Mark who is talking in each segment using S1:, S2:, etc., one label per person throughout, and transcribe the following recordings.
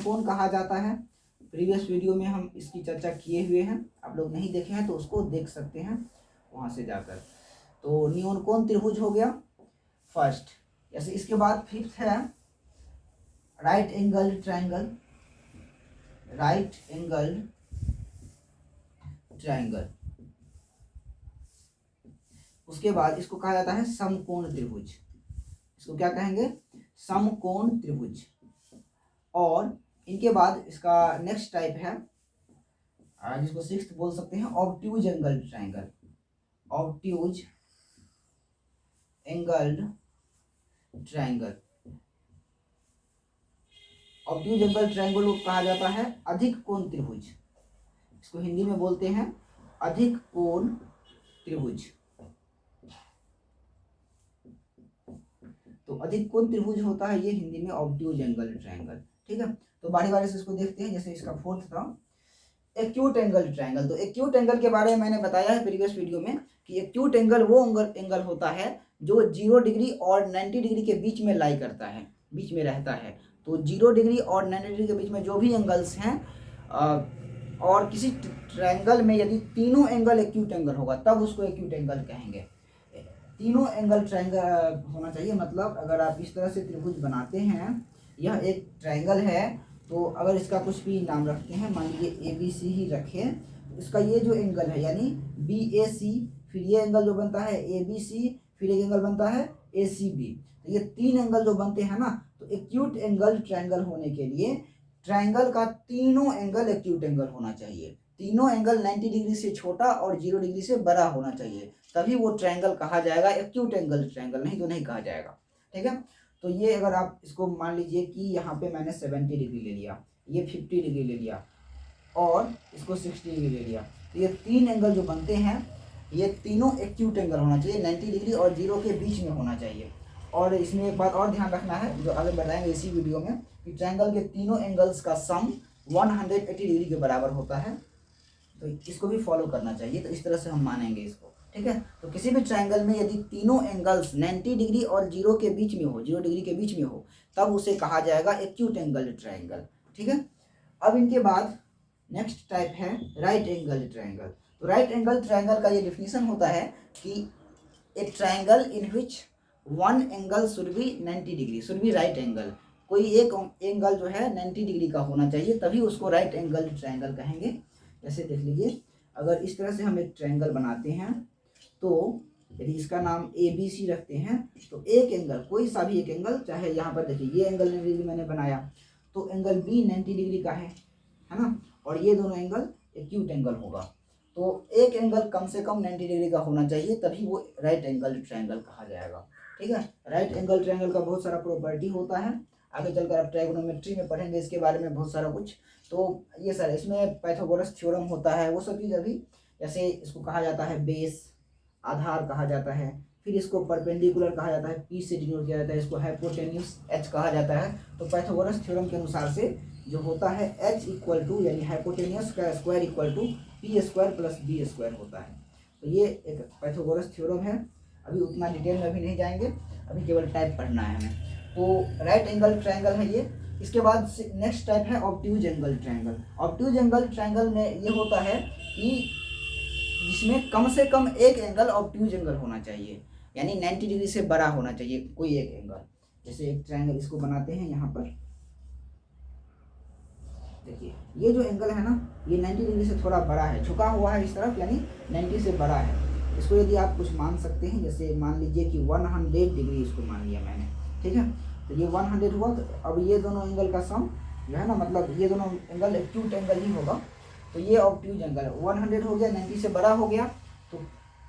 S1: कौन कहा जाता है। प्रीवियस वीडियो में हम इसकी चर्चा किए हुए हैं, आप लोग नहीं देखे हैं तो उसको देख सकते हैं वहाँ से जाकर। तो नियोन कौन त्रिभुज हो गया फर्स्ट। जैसे इसके बाद फिफ्थ है right angle triangle. Right angle triangle, उसके बाद इसको कहा जाता है समकोण त्रिभुज। इसको क्या कहेंगे, समकोण त्रिभुज। और इनके बाद इसका नेक्स्ट टाइप है जिसको सिक्स्थ बोल सकते हैं obtuse angle triangle. Obtuse angle triangle, obtuse angle triangle को कहा जाता है अधिक कोण त्रिभुज। इसको हिंदी में बोलते हैं अधिक कोण त्रिभुज। तो अधिक कोण त्रिभुज होता है ये हिंदी में ऑब्ट्यूज एंगल ट्रायंगल। ठीक है, तो बारी बारी से इसको देखते हैं। जैसे इसका फोर्थ था एक्यूट एंगल ट्रायंगल। तो एक्यूट एंगल के बारे में मैंने बताया है प्रीवियस वीडियो में कि एक्यूट एंगल वो एंगल होता है जो 0 डिग्री और 90 डिग्री के बीच में लाई करता है, बीच में रहता है। तो 0 डिग्री और 90 डिग्री के बीच में जो भी एंगल्स हैं और किसी ट्रायंगल में यदि तीनों एंगल एक्यूट एंगल होगा तब उसको एक्यूट एंगल कहेंगे। तीनों एंगल ट्रायंगल होना चाहिए। मतलब अगर आप इस तरह से त्रिभुज बनाते हैं, यह एक ट्रायंगल है, तो अगर इसका कुछ भी नाम रखते हैं, मान लीजिए ABC ही रखें, तो इसका ये जो एंगल है यानी BAC, फिर ये एंगल जो बनता है ABC, फिर एक एंगल बनता है ACB। तो ये तीन एंगल जो बनते हैं ना, तो एक्यूट एंगल ट्रायंगल होने के लिए ट्रायंगल का तीनों एंगल एक्यूट एंगल होना चाहिए। तीनों एंगल 90 डिग्री से छोटा और 0 डिग्री से बड़ा होना चाहिए, तभी वो ट्रायंगल कहा जाएगा एक्यूट एंगल ट्रायंगल, नहीं तो नहीं कहा जाएगा। ठीक है, तो ये अगर आप इसको मान लीजिए कि यहाँ पे मैंने 70 डिग्री ले लिया, ये 50 डिग्री ले लिया और इसको 60 डिग्री ले लिया, तो ये तीन एंगल जो बनते हैं ये तीनों एक्यूट एंगल होना चाहिए, 90 डिग्री और 0 के बीच में होना चाहिए। और इसमें एक बात और ध्यान रखना है जो आगे बताएंगे इसी वीडियो में कि ट्रायंगल के तीनों एंगल्स का सम 180 डिग्री के बराबर होता है। तो इसको भी फॉलो करना चाहिए, तो इस तरह से हम मानेंगे इसको। ठीक है, तो किसी भी ट्रायंगल में यदि तीनों एंगल्स 90 डिग्री और 0 के बीच में हो, 0 डिग्री के बीच में हो, तब उसे कहा जाएगा एक्यूट एंगल ट्रायंगल। ठीक है, अब इनके बाद नेक्स्ट टाइप है राइट एंगल ट्रायंगल। तो राइट एंगल ट्रायंगल का ये डिफिनीशन होता है कि ए triangle in which one angle should be 90 degree, should be right angle. कोई एक एंगल जो है 90 डिग्री का होना चाहिए, तभी उसको राइट एंगल ट्रायंगल कहेंगे। जैसे देख लीजिए, अगर इस तरह से हम एक ट्रायंगल बनाते हैं, तो यदि इसका नाम ABC रखते हैं, तो एक एंगल, कोई सा भी एक एंगल, चाहे यहाँ पर देखिए ये एंगल 90 डिग्री मैंने बनाया, तो एंगल B 90 डिग्री का है ना, और ये दोनों एंगल एक्यूट एंगल होगा। तो एक एंगल कम से कम 90 डिग्री का होना चाहिए, तभी वो राइट एंगल ट्रायंगल कहा जाएगा। ठीक है, राइट एंगल ट्रायंगल का बहुत सारा प्रॉपर्टी होता है, आगे चलकर आप ट्रायगोनोमेट्री में पढ़ेंगे इसके बारे में बहुत सारा कुछ। तो ये सर इसमें पाइथागोरस थ्योरम होता है, वो सब चीज़ अभी, जैसे इसको कहा जाता है बेस, आधार कहा जाता है, फिर इसको परपेंडिकुलर कहा जाता है, P से डिनोट किया जाता है, इसको हाइपोटेन्यूस H कहा जाता है। तो पाइथागोरस थ्योरम के अनुसार से जो होता है H इक्वल टू यानी हाइपोटेन्यूस का square equal to P square plus B square होता है। तो ये एक पाइथागोरस थ्योरम है, अभी उतना डिटेल में अभी नहीं जाएंगे, अभी केवल टाइप पढ़ना है हमें। तो राइट एंगल ट्रायंगल है ये। इसके बाद नेक्स्ट टाइप है obtuse angle triangle. Obtuse angle triangle में ये होता है कि जिसमें कम से कम एक एंगल ऑब्ट्यूज एंगल होना चाहिए, यानी 90 डिग्री से बड़ा होना चाहिए कोई एक एंगल। जैसे एक ट्रायंगल इसको बनाते हैं, यहाँ पर देखिए ये जो एंगल है ना, ये 90 डिग्री से थोड़ा बड़ा है, झुका हुआ है इस तरफ, यानी 90 से बड़ा है। इसको यदि आप कुछ मान सकते हैं, जैसे मान लीजिए कि 100 डिग्री इसको मान लिया मैंने। ठीक है, तो ये 100 हुआ, तो अब ये दोनों एंगल का सम जो है ना, मतलब ये दोनों एंगल एक्यूट एंगल ही होगा। तो ये ऑब्ट्यूज एंगल 100 हो गया, 90 से बड़ा हो गया, तो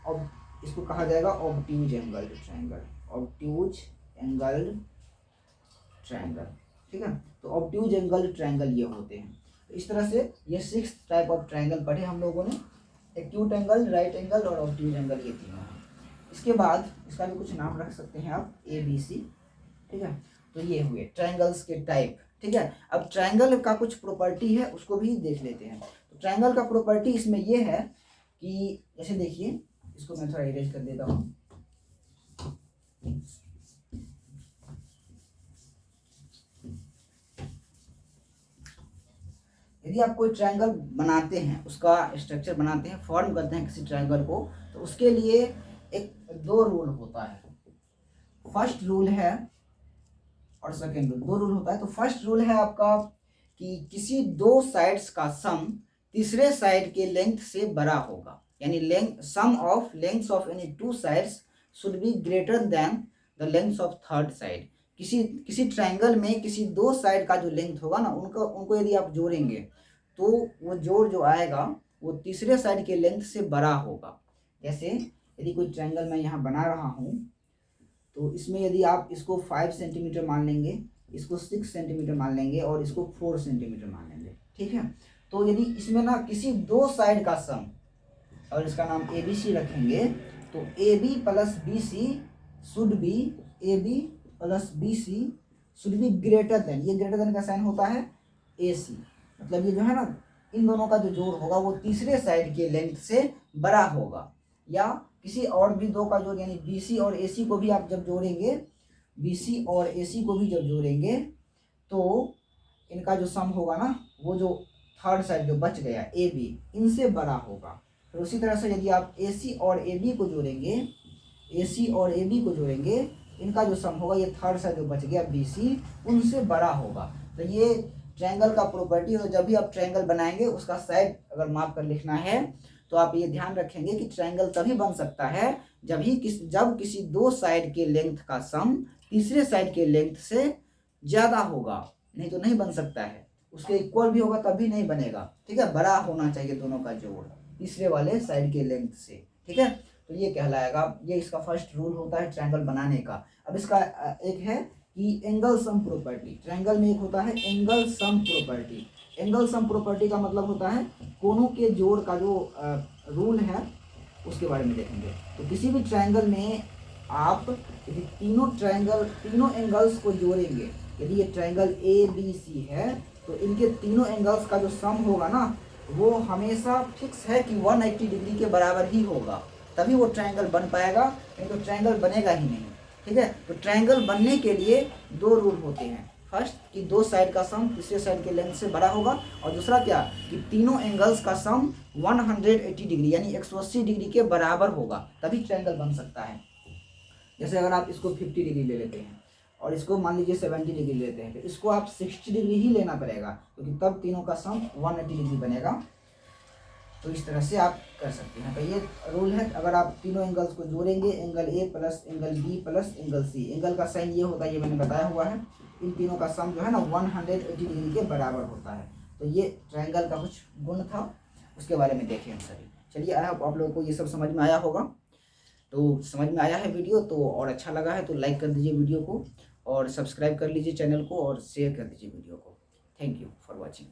S1: अब इसको कहा जाएगा obtuse angle triangle. Obtuse angle triangle. ठीक है, तो ऑब्ट्यूज एंगल ट्रायंगल ये होते हैं। तो इस तरह से ये 6 टाइप ऑफ ट्रायंगल पढ़े हम लोगों ने, एक्यूट एंगल, राइट एंगल और ऑब्ट्यूज एंगल, ये तीनों हैं। इसके बाद इसका भी कुछ नाम रख सकते हैं आप, ABC। ठीक है, तो ये हुए ट्रायंगल्स के टाइप। ठीक है, अब ट्रायंगल का कुछ प्रॉपर्टी है उसको भी देख लेते हैं। तो ट्रायंगल का प्रॉपर्टी इसमें ये है कि जैसे देखिए, इसको मैं थोड़ा इरेज कर देता हूँ। यदि आप कोई ट्रायंगल बनाते हैं, उसका स्ट्रक्चर बनाते हैं, फॉर्म करते हैं किसी ट्रायंगल को, तो उसके लिए एक 2 रूल होता है। फर्स्ट रूल है और सेकेंड रूल, 2 रूल होता है। तो फर्स्ट रूल है आपका कि किसी 2 साइड्स का सम तीसरे साइड के लेंथ से बड़ा होगा, यानी sum of lengths of any 2 sides should be greater than the length of third side. किसी ट्रायंगल में किसी 2 साइड का जो लेंथ होगा ना, उनको यदि आप जोड़ेंगे तो वो जोड़ जो आएगा वो तीसरे साइड के लेंथ से बड़ा होगा। जैसे यदि कोई ट्रायंगल मैं यहाँ बना रहा हूँ, तो इसमें यदि आप इसको 5 सेंटीमीटर मान लेंगे, इसको 6 सेंटीमीटर मान लेंगे और इसको 4 सेंटीमीटर मान लेंगे, ठीक है। तो यदि इसमें ना किसी 2 साइड का सम, और इसका नाम ABC रखेंगे, तो AB plus BC should be greater then, ये ग्रेटर देन का साइन होता है AC, मतलब ये जो है ना, इन दोनों का जो जोड़ होगा वो तीसरे साइड के लेंथ से बड़ा होगा। या किसी और भी 2 का जोड़, यानी BC और AC को भी आप जब जोड़ेंगे, BC और AC को भी जब जोड़ेंगे तो इनका जो सम होगा ना, वो जो थर्ड साइड जो बच गया AB, इनसे बड़ा होगा। फिर उसी तरह से यदि आप AC और AB को जोड़ेंगे, इनका जो सम होगा, ये थर्ड साइड जो बच गया BC, उनसे बड़ा होगा। तो ये ट्रायंगल का प्रॉपर्टी है। जब भी आप ट्रायंगल बनाएंगे, उसका साइड अगर माप कर लिखना है तो आप ये ध्यान रखेंगे कि ट्रायंगल तभी बन सकता है जब किसी 2 साइड के लेंथ का सम तीसरे साइड के लेंथ से ज़्यादा होगा, नहीं तो नहीं बन सकता है। उसके इक्वल भी होगा तब भी नहीं बनेगा, ठीक है। बड़ा होना चाहिए दोनों का जोड़ तीसरे वाले साइड के लेंथ से, ठीक है। तो ये कहलाएगा, ये इसका फर्स्ट रूल होता है ट्रायंगल बनाने का। अब इसका एक है कि एंगल सम प्रॉपर्टी। ट्रायंगल में एक होता है angle sum property. Angle sum property का मतलब होता है कोनों के जोड़ का जो रूल है, उसके बारे में देखेंगे। तो किसी भी ट्रायंगल में आप यदि तीनों एंगल्स को जोड़ेंगे, यदि ये ट्रायंगल ABC है, तो इनके तीनों एंगल्स का जो सम होगा ना, वो हमेशा फिक्स है कि 180 डिग्री के बराबर ही होगा, तभी वो ट्रायंगल बन पाएगा, नहीं तो ट्रायंगल बनेगा ही नहीं, ठीक है। तो ट्रायंगल बनने के लिए 2 रूल होते हैं। फर्स्ट कि 2 साइड का सम तीसरे साइड के लेंथ से बड़ा होगा, और दूसरा क्या कि तीनों एंगल्स का सम 180 डिग्री यानी 180 डिग्री के बराबर होगा, तभी ट्रायंगल बन सकता है। जैसे अगर आप इसको 50 डिग्री ले लेते हैं और इसको मान लीजिए 70 डिग्री लेते हैं, तो इसको आप 60 डिग्री ही लेना पड़ेगा, क्योंकि तब तीनों का सम 180 डिग्री बनेगा। तो इस तरह से आप कर सकते हैं। तो ये रूल है, अगर आप तीनों एंगल्स को जोड़ेंगे, angle A plus angle B plus angle C, angle का साइन ये होता है, ये मैंने बताया हुआ है, इन तीनों का सम जो है ना 180 डिग्री के बराबर होता है। तो ये ट्रायंगल का कुछ गुण था, उसके बारे में देखें हम सभी। चलिए, आप लोगों को ये सब समझ में आया होगा। तो समझ में आया है वीडियो तो, और अच्छा लगा है तो लाइक कर दीजिए वीडियो को, और सब्सक्राइब कर लीजिए चैनल को, और शेयर कर दीजिए वीडियो को। Thank you for watching.